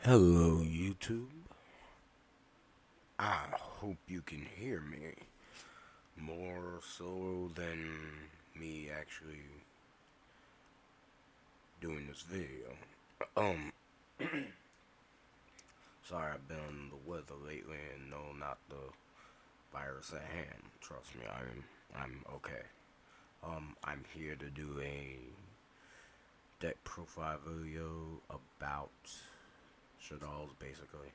Hello, YouTube. I hope you can hear me more so than me actually doing this video. Um, Sorry I've been on the weather lately and no, not the virus at hand. Trust me, I'm okay. I'm here to do a deck profile video about shaddolls. Basically,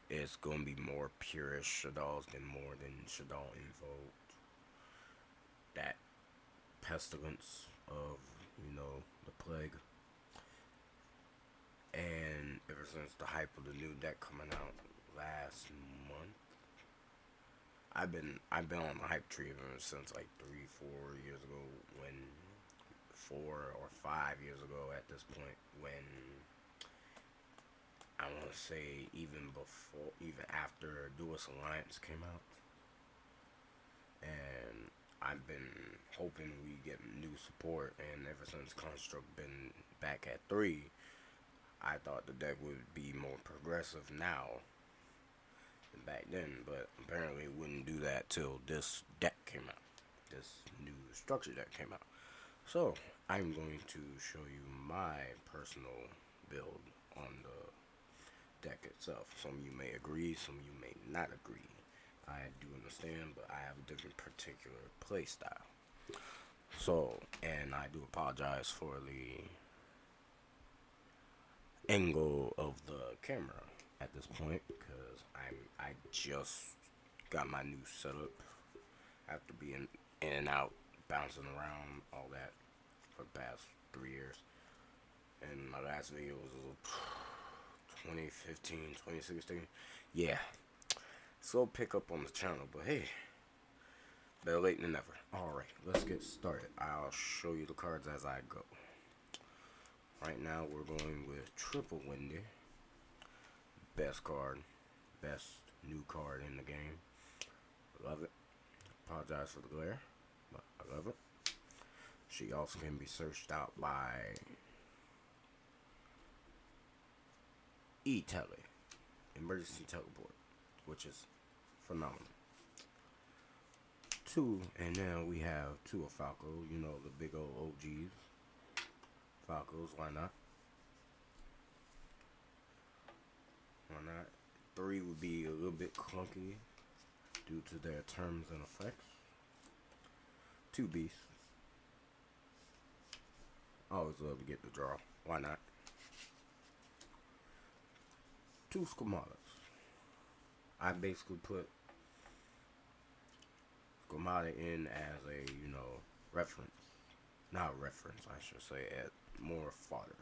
it's gonna be more purish shaddolls than more than shaddol info. That pestilence of, the plague. And ever since the hype of the new deck coming out last month, I've been on the hype tree ever since like 3, 4 years ago, when 4 or 5 years ago at this point, when I want to say even after Duelist Alliance came out, and I've been hoping we get new support, and ever since Construct been back at 3, I thought the deck would be more progressive now than back then, but apparently it wouldn't do that till this deck came out. This new structure deck came out. So, I'm going to show you my personal build on the deck itself. Some of you may agree, some of you may not agree. I do understand, but I have a different particular play style. So, and I do apologize for the angle of the camera at this point, because I just got my new setup after being in and out, bouncing around, all that for the past 3 years. And my last video was 2015, 2016. Yeah, slow pick up on the channel, but hey, better late than never. Alright, let's get started. I'll show you the cards as I go. Right now we're going with Triple Windy. Best card. Best new card in the game. Love it. Apologize for the glare, but I love it. She also can be searched out by E-Tele, Emergency Teleport, which is phenomenal. Two, and now we have two of Falco, the big old OGs. Falcos, why not? Why not? Three would be a little bit clunky due to their terms and effects. Two beasts. Always love to get the draw. Why not? Two schematics. I basically put schemata in as a, reference. Not reference, I should say, at more fodder.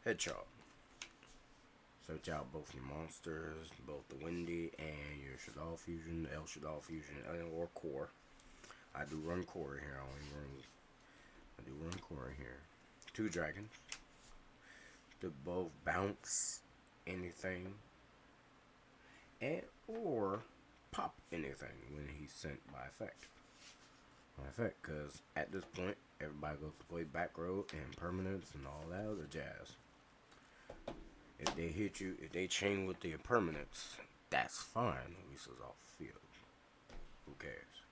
Headshot. Search out both your monsters, both the Windy and your Shaddoll Fusion, El Shaddoll Fusion, or Core. I do run Core here. I do run Core here. Two dragons. To both bounce anything and or pop anything when he's sent by effect. Because at this point, everybody goes to play back row and permanents and all that other jazz. If they hit you, if they chain with the impermanence, that's fine. At least it's off field. Who cares?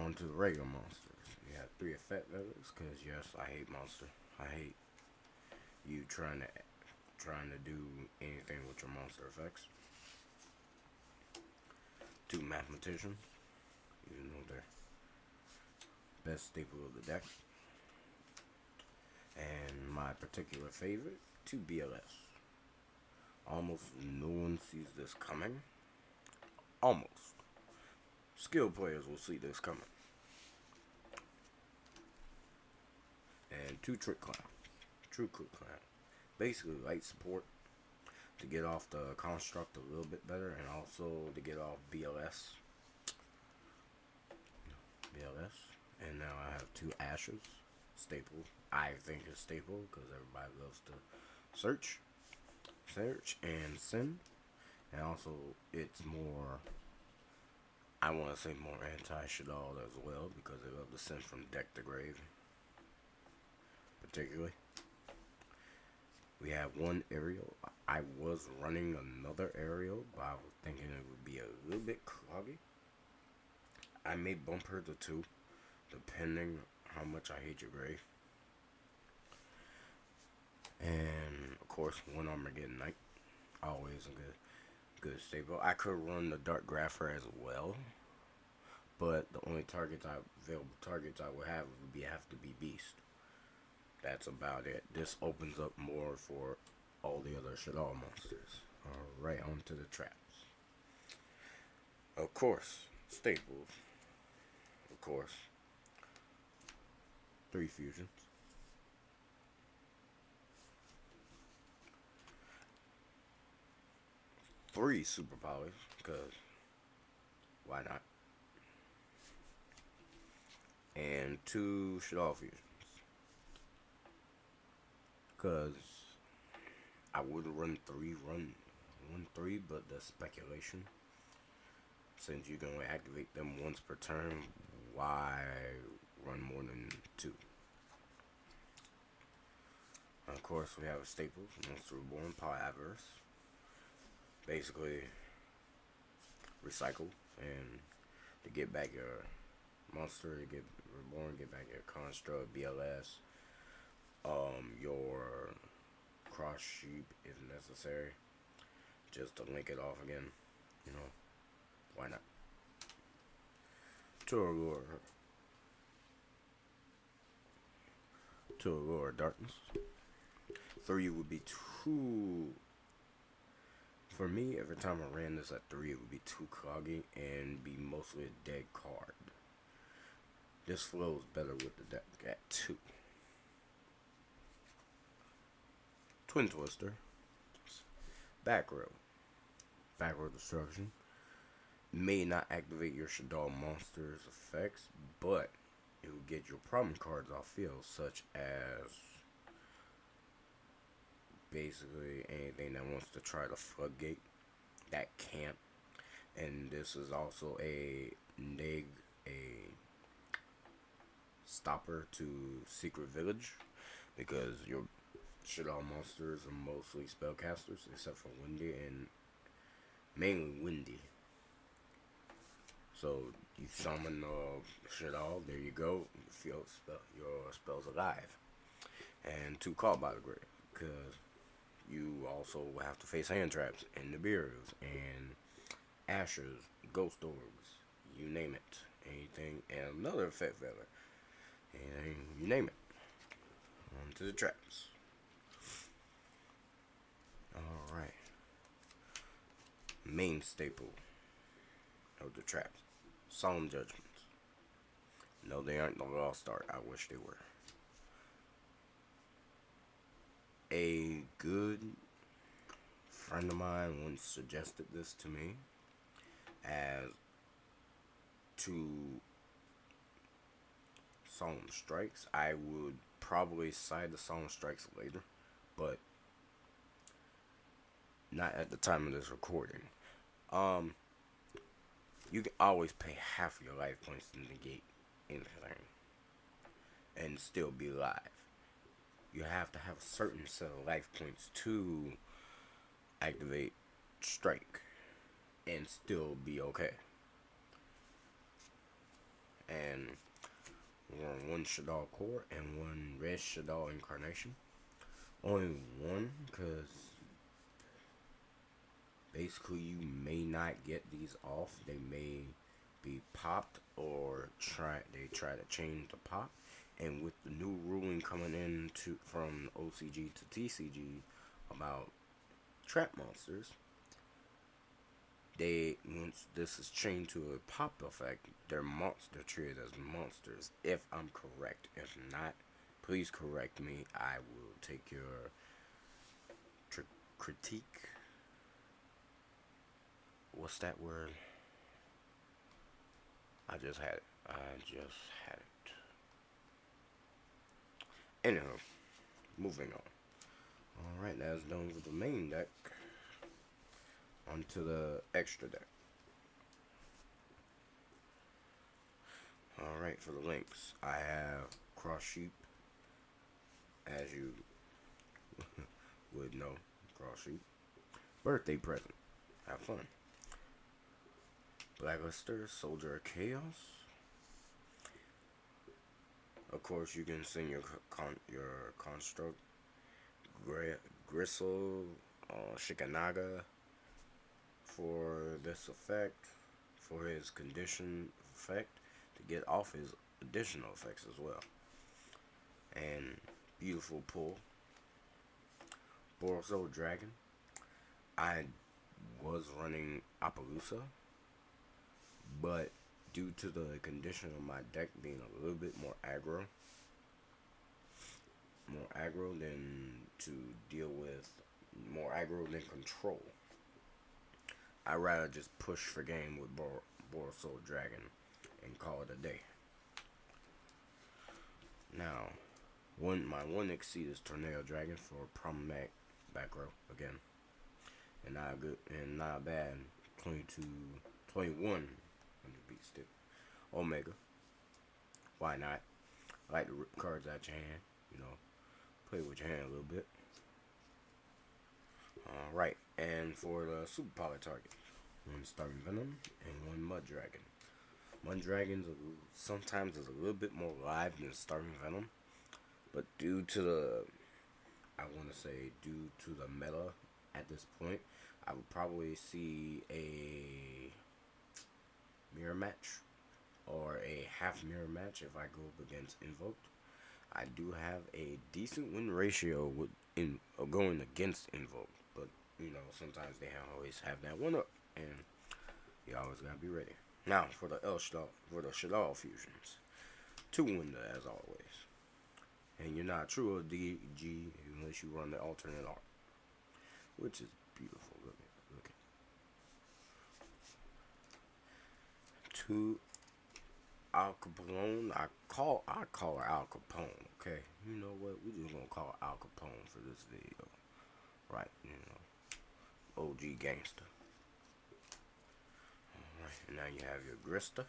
On to the regular monsters. You have 3 effect levels, because yes, I hate monster. I hate you trying to do anything with your monster effects. 2 mathematicians, even though they're best staple of the deck. And my particular favorite, 2 BLS. Almost no one sees this coming. Almost. Skilled players will see this coming. And 2 Trick Clowns. True Trick Clown. Basically light support to get off the construct a little bit better, and also to get off BLS. And now I have 2 Ashes. Staple. I think it's staple because everybody loves to search and send. And also it's more, I want to say more anti-Shaddoll as well, because they love to send from deck to grave. Particularly, We have one aerial. I was running another aerial, but I was thinking it would be a little bit cloggy. I may bump her to two, depending how much I hate your grave. And of course, one armor getting knight. Always a good staple. I could run the Dark Grapher as well, but the only available targets I would have to be beast. That's about it. This opens up more for all the other Shaddoll monsters. Alright, on to the traps. Of course, staples. Of course, 3 fusions. Three super polys, because why not? And 2 Shaddoll fusions. Because I would run 3, but that's speculation. Since you can only activate them once per turn, why run more than 2? Of course, we have a staples, Monster Reborn, Power Avarice. Basically, recycle, and to get back your monster, to get reborn, get back your construct, BLS, your cross sheep if necessary, just to link it off again, you know, why not? To allure darkness. 3 would be too. For me, every time I ran this at 3, it would be too cloggy and be mostly a dead card. This flows better with the deck at 2. Twin Twister. Back row. Back row destruction. May not activate your Shaddoll monster's effects, but it will get your problem cards off field, such as basically anything that wants to try to floodgate. That can't. And this is also a stopper to Secret Village, because your Shaddoll monsters are mostly spellcasters, except for Windy, and mainly Windy. So you summon Shaddoll, there you go, you feel your spell's alive. And 2 call by the grave, because you also have to face hand traps and the Nibiru's and Ashers, Ghost Orbs, you name it, anything, and another effect feather, and you name it. On to the traps. Alright. Main staple of the traps. Solemn Judgments. No, they aren't the Lost Art. I wish they were. A good friend of mine once suggested this to me as to Solemn Strikes. I would probably side the Solemn Strikes later, but not at the time of this recording. You can always pay half your life points to negate anything and still be alive. You have to have a certain set of life points to activate Strike and still be okay. And we're on 1 Shaddoll Core and 1 Red Shaddoll Incarnation. Only 1, because basically you may not get these off. They may be popped, or they try to change the pop. And with the new ruling coming in from OCG to TCG about trap monsters, once this is changed to a pop effect, they're treated as monsters, if I'm correct. If not, please correct me. I will take your critique. What's that word? I just had it. Anyhow, moving on. Alright, that's done with the main deck. Onto the extra deck. Alright, for the links, I have Cross Sheep, as you with no cross sheet. Birthday present. Have fun. Blacklister, Soldier of Chaos. Of course, you can send your construct, Gristle, Shikanaga for this effect, for his condition effect, to get off his additional effects as well. And beautiful pull. Borso Dragon. I was running Appaloosa, but due to the condition of my deck being a little bit more aggro than to deal with, more aggro than control, I'd rather just push for game with Borso Dragon and call it a day. Now, my one exceed is Tornado Dragon for problematic back row again, and not bad. 22, 21 on the beat stick. Omega. Why not? I like to rip cards out your hand. Play with your hand a little bit. Alright, and for the super power target, one Starving Venom and one Mud Dragon. Mud Dragon sometimes is a little bit more live than Starving Venom, but due to the meta at this point, I would probably see a mirror match or a half mirror match if I go up against Invoked. I do have a decent win ratio going against Invoked, but sometimes they always have that one up, and you always gotta be ready. Now for the Shaddoll fusions, 2 window as always, and you're not true of DG unless you run the alternate art, which is beautiful. Look at 2 Al Capone. I call her Al Capone. Okay, you know what? We just gonna call her Al Capone for this video, right? OG gangster. All right, and now you have your Grista.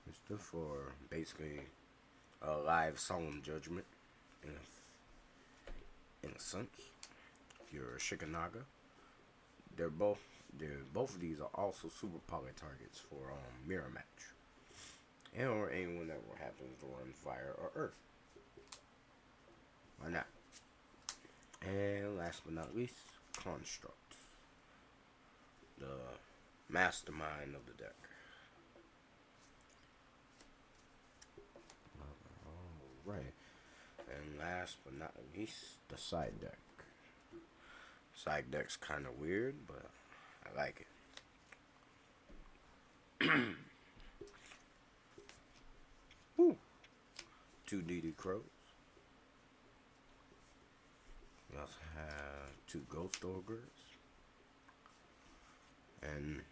Grista for basically a live solemn judgment in a sense. Your Shikanaga. Both of these are also super poly targets for mirror match, or anyone that happens to run fire or earth. Why not? And last but not least, Construct, the mastermind of the deck. Alright, and last but not least, the side deck. Side deck's kind of weird, but I like it. Woo. 2 DD Crows. We also have 2 Ghost Ogres. And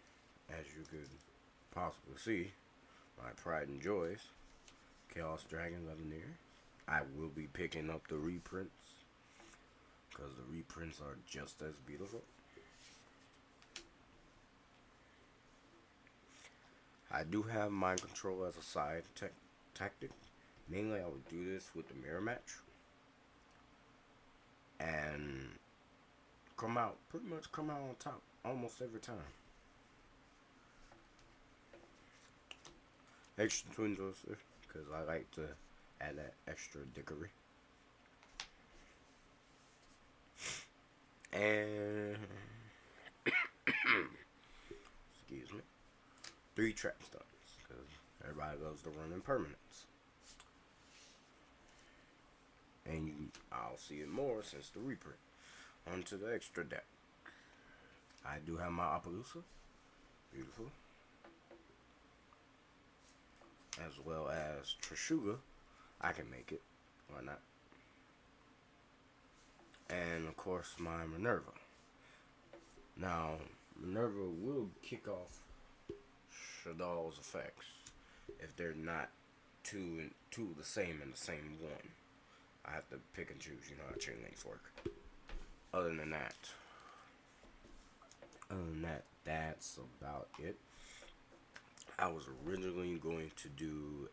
as you could possibly see, my pride and joys, Chaos Dragon Levineer. I will be picking up the reprints, because the reprints are just as beautiful. I do have mind control as a side tactic. Mainly I would do this with the mirror match and pretty much come out on top almost every time. Extra Twin Toaster, because I like to add that extra dickery. And excuse me, 3 trap stuns, because everybody loves to run impermanence. And I'll see it more since the reprint. Onto the extra deck. I do have my Appaloosa, beautiful, as well as Trashuga. I can make it, why not? And of course my Minerva. Now Minerva will kick off Shaddoll's effects if they're not two the same in the same one. I have to pick and choose, you know how chain links work. Other than that, that's about it. I was originally going to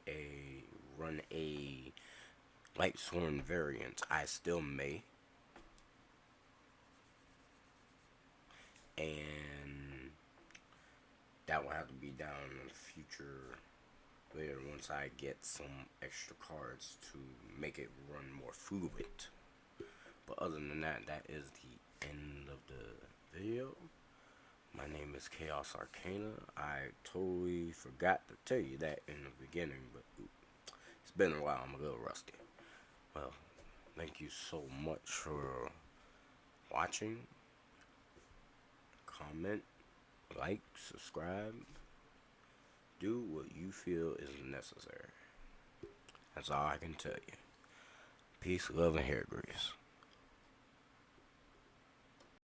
run a Light Sworn variant. I still may, and that will have to be down in the future later once I get some extra cards to make it run more fluid. But other than that, that is the end of the video. My name is Chaos Arcana. I totally forgot to tell you that in the beginning, but it's been a while. I'm a little rusty. Well, thank you so much for watching. Comment, like, subscribe. Do what you feel is necessary. That's all I can tell you. Peace, love, and hair grease.